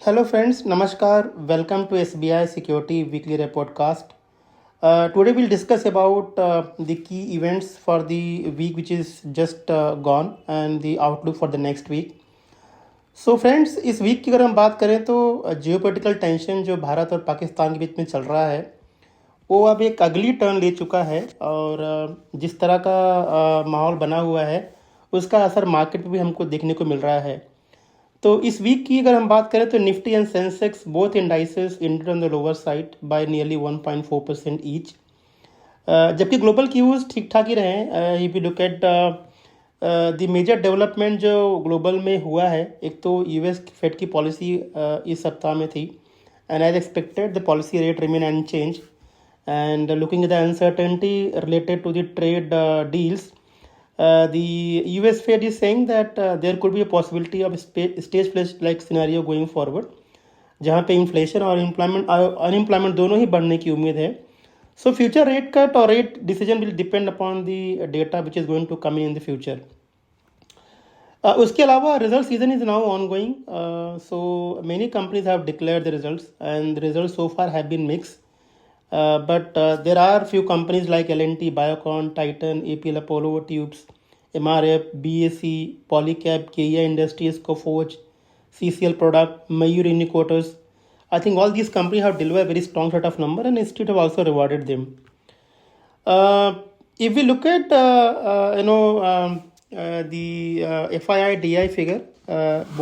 Hello, friends. Namaskar. Welcome to SBI Security Weekly Report Cast. Today, we'll discuss about the key events for the week which is just gone and the outlook for the next week. So friends, इस week की अगर हम बात करें तो geopolitical tension जो भारत और पाकिस्तान के बीच में चल रहा है वो अब एक अगली टर्न ले चुका है और जिस तरह का माहौल बना हुआ है उसका असर मार्केट पे भी हमको देखने को मिल रहा है। तो इस वीक की अगर हम बात करें तो Nifty and Sensex both indices ended on the lower side by nearly 1.4% each, जबकि ग्लोबल क्यूज ठीक ठाक ही रहे। If you look at the major development जो ग्लोबल में हुआ है, एक तो यूएस फेड की पॉलिसी इस सप्ताह में थी and as expected the policy rate remain unchanged and looking at the uncertainty related to the trade deals. The US Fed is saying that there could be a possibility of stage play like scenario going forward, जहाँ पे inflation और unemployment दोनों ही बढ़ने की उम्मीद है. So future rate cut और rate decision will depend upon the data which is going to come in the future. उसके अलावा result season is now ongoing, so many companies have declared the results and the results so far have been mixed. But there are few companies like L&T, Biocon, Titan, APL Apollo Tubes, MRF, BAC, Polycab, KEA Industries, Coforge, CCL Product, Mayur Indicators. I think all these companies have delivered a very strong set of number and Institute have also rewarded them. If we look at the FII DI figure,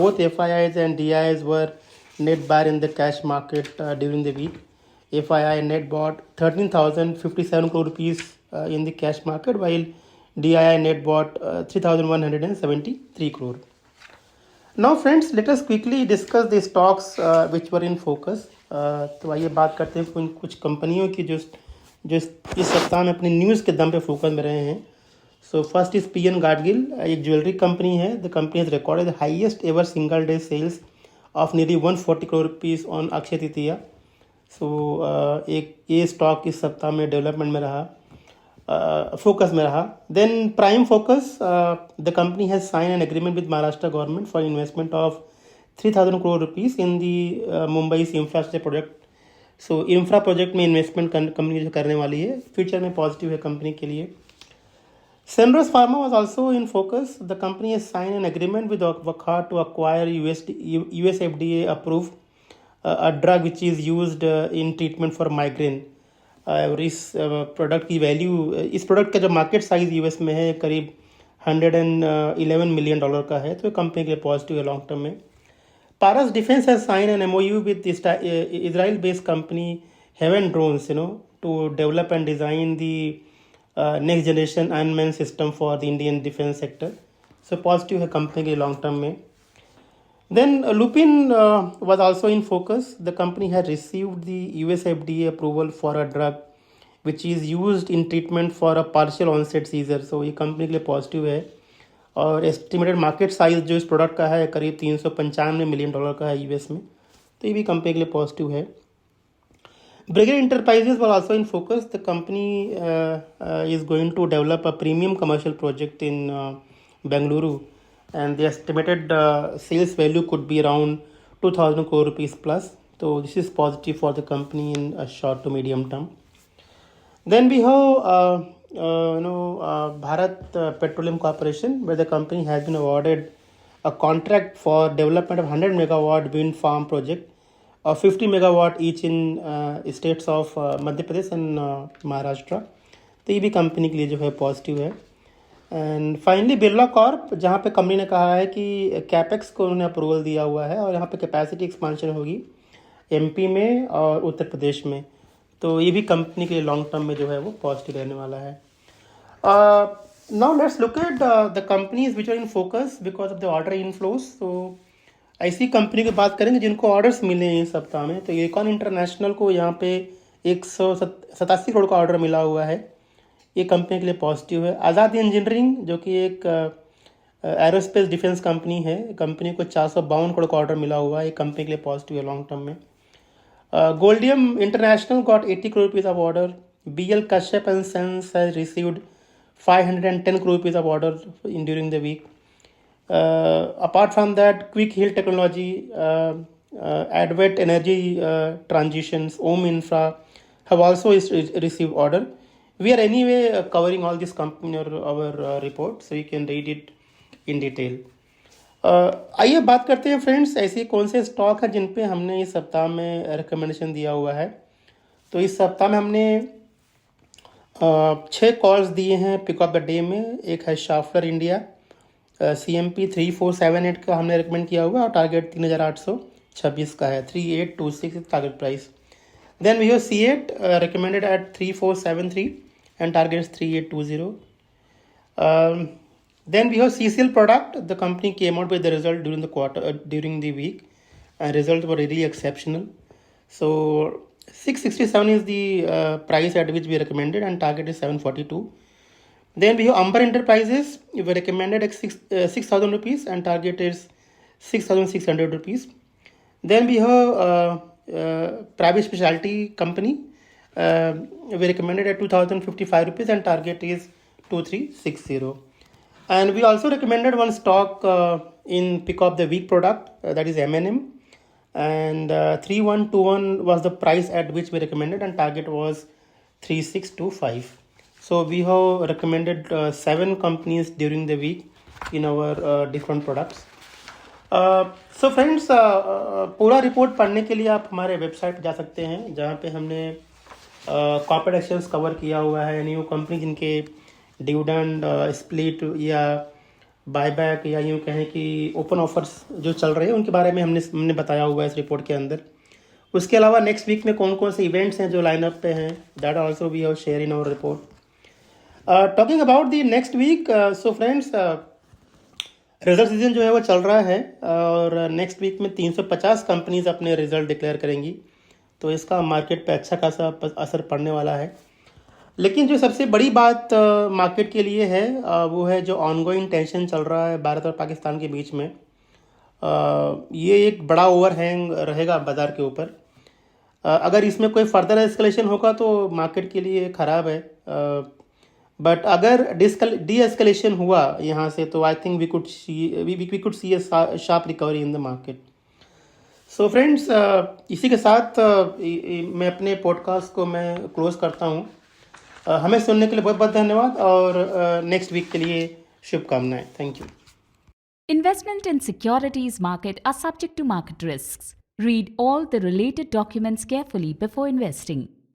both FIIs and DIs were net buyer in the cash market during the week. FII net bought 13,057 crore rupees in the cash market, while DII net bought 3,173 crore. Now friends, let us quickly discuss the stocks which were in focus. तो आइए बात करते हैं कुछ कंपनियों की जो इस सप्ताह में अपनी न्यूज़ के दम पे फोकस में रहे हैं. So first is PN Gadgil, एक ज्वेलरी कंपनी है. The company has recorded the highest ever single day sales of nearly 140 crore rupees on Akshaya Tritiya. So एक ये स्टॉक इस सप्ताह में डेवलपमेंट में रहा, फोकस में रहा. Then prime focus, the company has sign an agreement with Maharashtra government for investment of 3,000 crore rupees in the Mumbai infrastructure project. So infra project में इन्वेस्टमेंट कंपनी जो करने वाली है, फ्यूचर में पॉजिटिव है कंपनी के लिए. Senros Pharma was also in focus. The company has signed an agreement with Wockhardt to acquire US FDA approved a drug which is used in treatment for migraine. और इस product की value, इस product का जो market size US में है करीब $111 million का है, तो कंपनी के लिए पॉजिटिव है लॉन्ग टर्म में. Paras defence has sign an MOU with Israel based company Heven drones to develop and design the next generation unman system for the Indian defence sector. So positive है company के long term में. Then Lupin was also in focus. The company had received the US FDA approval for a drug which is used in treatment for a partial onset seizure. So ये company के लिए positive है और estimated market size जो इस product का है करीब $395 million का है यूएस में, तो ये भी कंपनी के लिए पॉजिटिव है. Brigade Enterprises were also in focus. The company is going to develop a premium commercial project in Bengaluru, and the estimated sales value could be around 2,000 crore rupees plus. So this is positive for the company in a short to medium term. Then we have Bharat Petroleum Corporation, where the company has been awarded a contract for development of 100 megawatt wind farm project of 50 megawatt each in states of Madhya Pradesh and Maharashtra. तो ये भी company के लिए जो है positive है. And finally Birla Corp, जहाँ पे कंपनी ने कहा है कि कैपेक्स को उन्होंने अप्रूवल दिया हुआ है और यहाँ पे कैपेसिटी एक्सपांशन होगी MP में और उत्तर प्रदेश में, तो ये भी कंपनी के लिए लॉन्ग टर्म में जो है वो पॉजिटिव रहने वाला है. Now let's look at the companies which are in focus because of the order inflows. तो ऐसी कंपनी की बात करेंगे जिनको ऑर्डर्स मिले हैं इस सप्ताह में, तो यूकॉन इंटरनेशनल को यहाँ पे 187 करोड़ का ऑर्डर मिला हुआ है, ये कंपनी के लिए पॉजिटिव है. आज़ाद इंजीनियरिंग, जो कि एक एरोस्पेस डिफेंस कंपनी है, कंपनी को 452 करोड़ का ऑर्डर मिला हुआ है, ये कंपनी के लिए पॉजिटिव है लॉन्ग टर्म में. Goldiam international got 80 crore rupees of order. BL Kashyap and Sons has received 510 crore rupees of order during the week. Apart from that, Quick Heal Technology Advent Energy Transitions, Om Infra have also received order. We are anyway covering all this company or our report, so you can read it in detail. आइए बात करते हैं friends, ऐसे कौन से stock है जिन पे हमने इस सप्ताह में रिकमेंडेशन दिया हुआ है। तो इस सप्ताह में हमने 6 कॉल्स दिए हैं पिक ऑफ द डे में। एक है शाफलर इंडिया, CMP 3478 का हमने रिकमेंड किया हुआ और टारगेट 3826 का है, 3826 target price. Then we have C8 recommended at 3473 and targets 3820. Then we have CCL product. The company came out with the result during the quarter, during the week, and results were really exceptional. So 667 is the price at which we recommended, and target is 742. Then we have Amber Enterprises. We recommended at 6,000 rupees, and target is 6,600 rupees. Then we have private specialty company. We recommended at 2,055 rupees, and target is 2360. And we also recommended one stock in pick of the week product, that is M&M, and 3121 was the price at which we recommended, and target was 3625. So we have recommended 7 companies during the week in our different products. So friends, पूरा report पढ़ने के लिए आप हमारे website जा सकते हैं, जहाँ पे हमने कॉर्पोरेट एक्शंस कवर किया हुआ है, यानी वो कंपनी जिनके डिविडेंड, स्प्लिट या बायबैक या यूँ कहें कि ओपन ऑफर्स जो चल रहे हैं उनके बारे में हमने बताया हुआ है इस रिपोर्ट के अंदर। उसके अलावा नेक्स्ट वीक में कौन कौन से इवेंट्स हैं जो लाइनअप पे हैं, that also we have share in our report. Talking about the next week, so friends, result season जो है वो चल रहा है और नेक्स्ट वीक में 350 कंपनीज अपने रिजल्ट डिक्लेयर करेंगी, तो इसका मार्केट पे अच्छा खासा असर पड़ने वाला है। लेकिन जो सबसे बड़ी बात मार्केट के लिए है वो है जो ऑनगोइंग टेंशन चल रहा है भारत और पाकिस्तान के बीच में। ये एक बड़ा ओवरहैंग रहेगा बाज़ार के ऊपर। अगर इसमें कोई फर्दर एस्केलेशन होगा तो मार्केट के लिए ख़राब है, बट अगर डी एस्केलेशन हुआ यहाँ से तो I think we could see a sharp recovery in the market. So friends, इसी के साथ मैं अपने पॉडकास्ट को मैं क्लोज करता हूँ। हमें सुनने के लिए बहुत बहुत धन्यवाद और नेक्स्ट वीक के लिए शुभकामनाएं। Thank you. Investment in securities market are subject to market risks. Read all the related documents carefully before investing.